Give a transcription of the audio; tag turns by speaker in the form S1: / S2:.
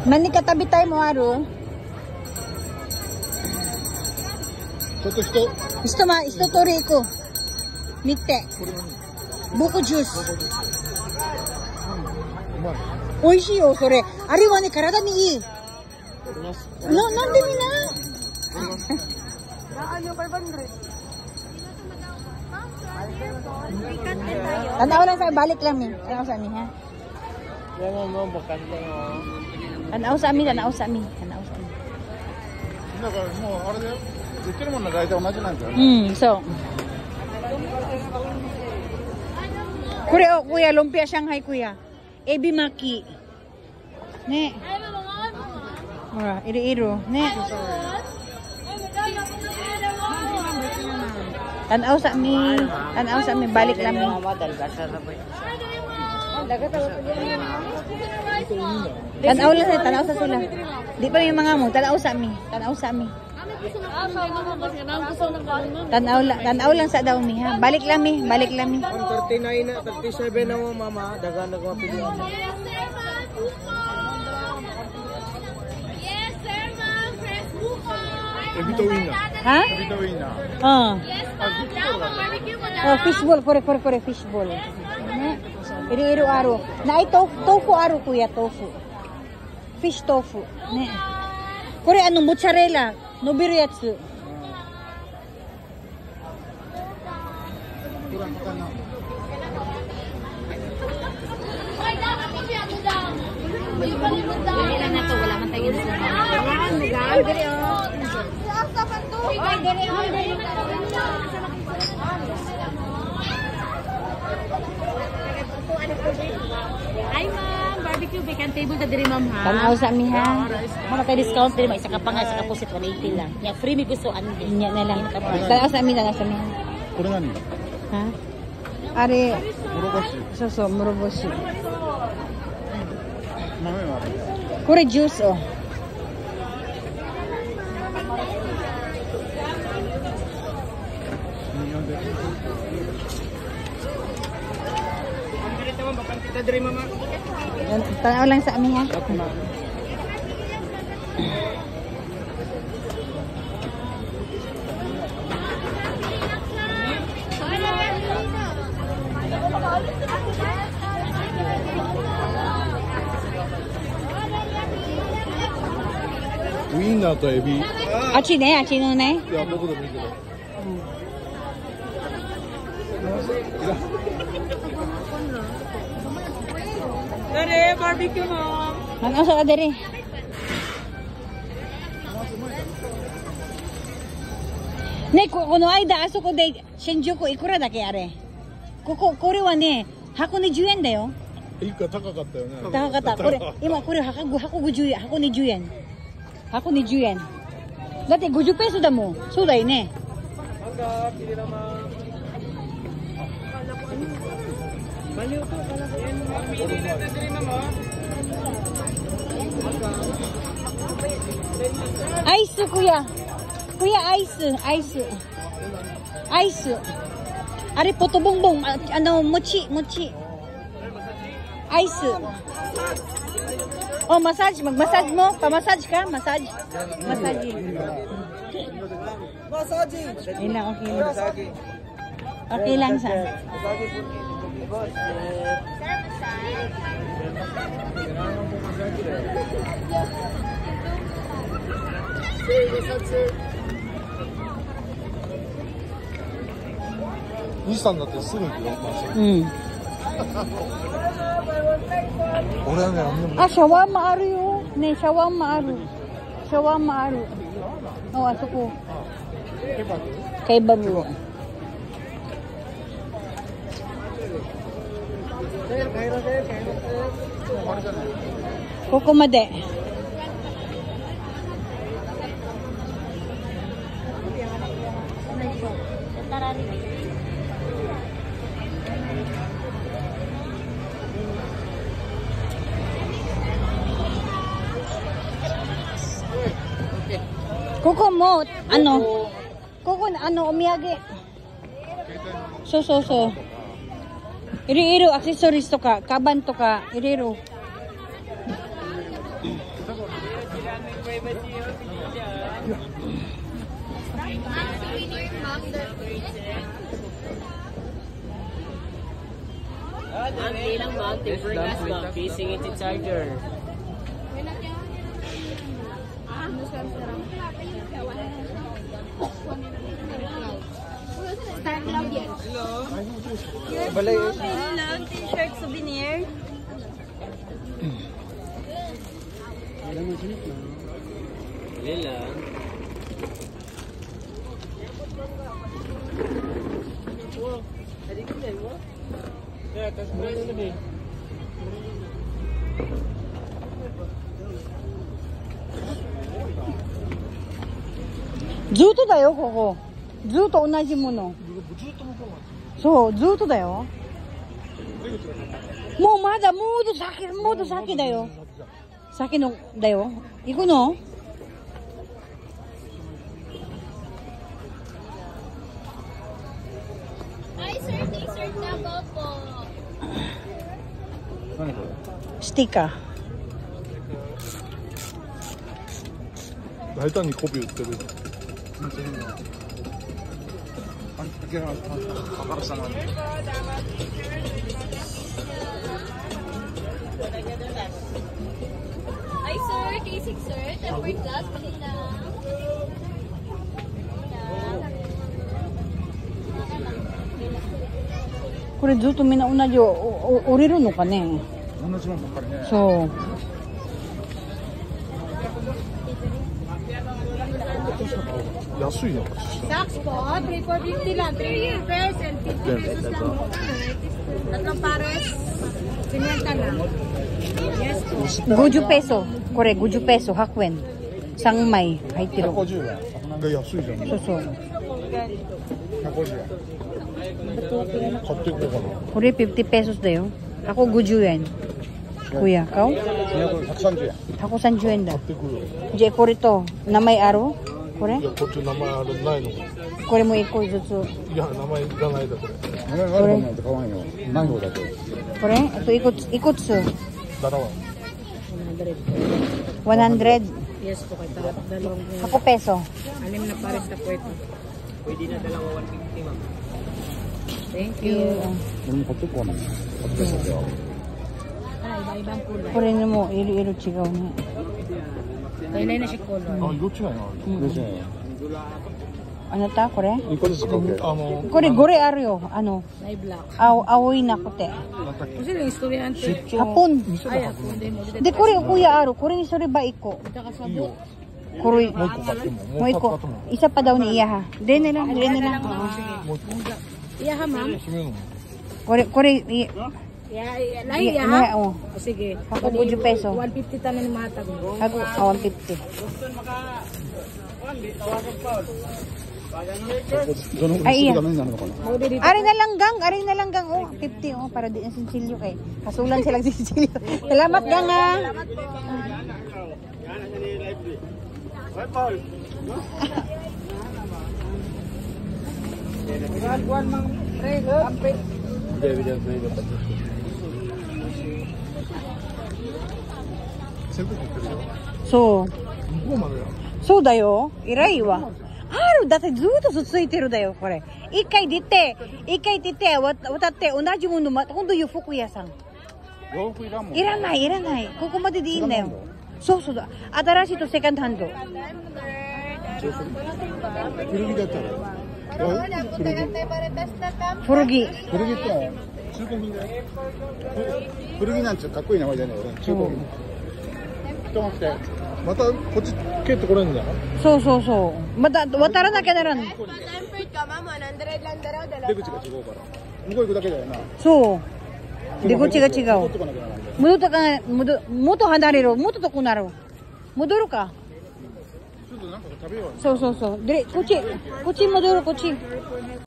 S1: Mani katabi tayo mo, Aro. Isto tori ko. Mitte. Buko juice. Oishii yo, sore. Ari wa ne, karada ni ii. Nande mi na? Ano, 500. Tanaw lang sa balik lang mi. Tanaw sa mi, ha? Tanaw sa mi. So. Kure o, kuya, lumpia Shanghai, kuya. Ebi maki. Ne. Ora, iro-iro. Ne. Tanaw sa mi, balik lang mi. Tanaw sa sila. Di pa yung mga mo, tanaw sa mi. Tanaw lang sa daw mi, ha. Balik lang mi. 39
S2: na, 37 na mo, mama. Dagan na ko pili.
S3: Yes, sir, ma'am. Fresh buko.
S2: Ebitowina.
S1: Ha?
S2: Ebitowina.
S3: Yes, ma'am. Barbecue mo na.
S1: Oh, fishball, kore fishball. Ne? Iro aro. Na tofu aro, kuya, tofu. Fish tofu. Ne. Kore ano, mozzarella. Nobiru yatsu.
S3: Ilan na to, wala man tayo sa Hi ma'am, barbecue vacant table ta diri ma'am ha.
S1: Tanaw sa mi, ha.
S4: Mga kay discount din, may isa ka pa nga, isa ka pusit 180 lang. Ya free mi gusto andi.
S1: Nya na lang. Tanaw sa mi.
S2: Kore nani?
S1: Ha? Are,
S2: Moroboshi.
S1: Moroboshi.
S2: Mame wa?
S1: Kore juice, oh. Tanaw lang sa amin, ha.
S2: ウインナーとエビ。い
S1: あっちね、
S2: や、どこでもいいけど。
S3: Dere, barbecue mo.
S1: Ano sa kadiri? Ne, kono aida, aso ko de, Shinjuku, ikura da ke are? Kore wa ne, hako ni 10 yen da yo.
S2: 一個高かったよね。
S1: 高かった。これ、今これ箱50円、箱に10円。箱に10円。だって50ペースだもん。そうだよね。アイス、kuya。kuya,アイス。アイス。あれ、ポトボンボン。餅。アイス。Oh, massage. Mag-massage mo? Pa-massage ka? Massage. Yun lang, okay lang. Okay lang sa.
S2: Nissan だってすぐ行くよ。俺はね、
S1: shawarma aru yo. Ne, shawarma aru. Oh, aso ko. Kebab yo. Kokomade. Koko mo, omiyage. So. Iro, accessories to ka, kaban to ka, iro.
S5: Ang ilang mount, different mount, facing into charger.
S2: Balay.
S1: lang, t-shirt, souvenir.
S5: Hindi lang.
S1: Zuto da yo, koko. Zuto onaji mono. So, zuto da yo. Mo mada, modo saki da yo. Saki no da yo. Iku no?
S3: Ay, sir, t-shirt na po.
S2: 何これ
S1: Sticker.
S6: 大胆にコピー売ってる。
S2: あからさまに。
S3: Ay, sir, K6, sir. Tempered glass, balik na.
S1: Kore zuto minauna jo oriru no ka ne?
S2: 同じもんばっかりね。
S1: So,
S6: 安いな。
S3: Socks po, 3,450 lang. 3 pairs and 50 pesos lang po. Tatlong pares, 50 lang. Yes po.
S1: 50 peso. Kore 50 peso, hakwen. Sangmay, haitiro.
S2: 150円。
S6: が安いじゃん。
S1: So,
S2: 150円。
S6: 買っていこうかな。
S1: kore 50 pesos da yo. Ako 50 yen. Kuya, kau?
S2: 130円。
S1: Ako 30 yen da.
S6: 買ってくるよ。
S1: Je, kore to. Namay aro?
S6: い
S1: Kore?
S6: や、こっち名前あれないの。い
S1: Kore mo iko jutsu.
S6: や、名前いらないだ、これ。
S2: 悪くないと買わんよ。ない方だけ。
S1: Kore? Ito ikutsu.
S6: だらわ。
S1: 100.
S4: Yes po, kay dalawang
S1: Ako peso.
S4: anim na pares na po ito.
S5: Pwede na dalawa 150, ma'am.
S4: Thank you.
S2: 俺も買ってこうな。買ってさよ。
S4: Ah, iba-ibang kulay.
S1: Kore na mo, iro-iro chigaw na.
S4: Kailay na siya color.
S6: あ、色違いな。
S2: 嬉しいね。
S1: Ano ta, kore?
S2: 一個ずつ買うけ。
S6: あの、
S1: Kore, gore aro yo. Ano?
S4: May black.
S1: Awoy na kote.
S4: Kasi yung estudyante.
S1: Hapon.
S4: Ay, ako din mo.
S1: De, kore, kuya aro. Kore ni sorry ba iko?
S4: Kakasabot.
S1: Kore,
S6: もう一個買っても。
S1: mo iko. Isa pa daw ni iya ha. De na lang, de na lang.
S4: Iya ha, ma'am?
S6: 閉めるの。
S1: Kore,
S4: Lahi ya ha?
S1: oh.
S4: O, sige.
S1: Ako 50 peso.
S4: 150 tayo ni matag.
S1: Ako, 150.
S2: どのぐらいダメになるのかな。
S1: Ari na lang gang, oh. 50, oh. Para di ang sinsilyo kay. Kasulan silang sinsilyo. Salamat gang, ha. So,
S6: 向こうまでや。
S1: そうだよ。偉いわ。ある、だってずっとついてるだよ、これ。一回出て、渡って、同じもの、今度洋服屋さん。
S2: 洋服いらんもん。
S1: いらない、いらない。ここまででいいんだよ。そうそうだ。新しいとセカンドハンド。
S2: 古着だったら。
S1: 古着。
S2: 古着って中古品だよ。古着なんてかっこいい名前じゃねえよ。中古品。人が来て。
S6: またこっち帰ってこれんだよ。
S1: そうそうそう。また渡らなきゃならん。
S2: 出口が違うから。向こう行くだけだよな。
S1: そう。出口が違う。
S2: 戻ってこなきゃならんで。
S1: 戻ったか、もっと離れろ。もっと遠くなる。戻るか。
S2: ちょっとなんか食べよう。
S1: そうそうそう。で、こっち戻る、こっち。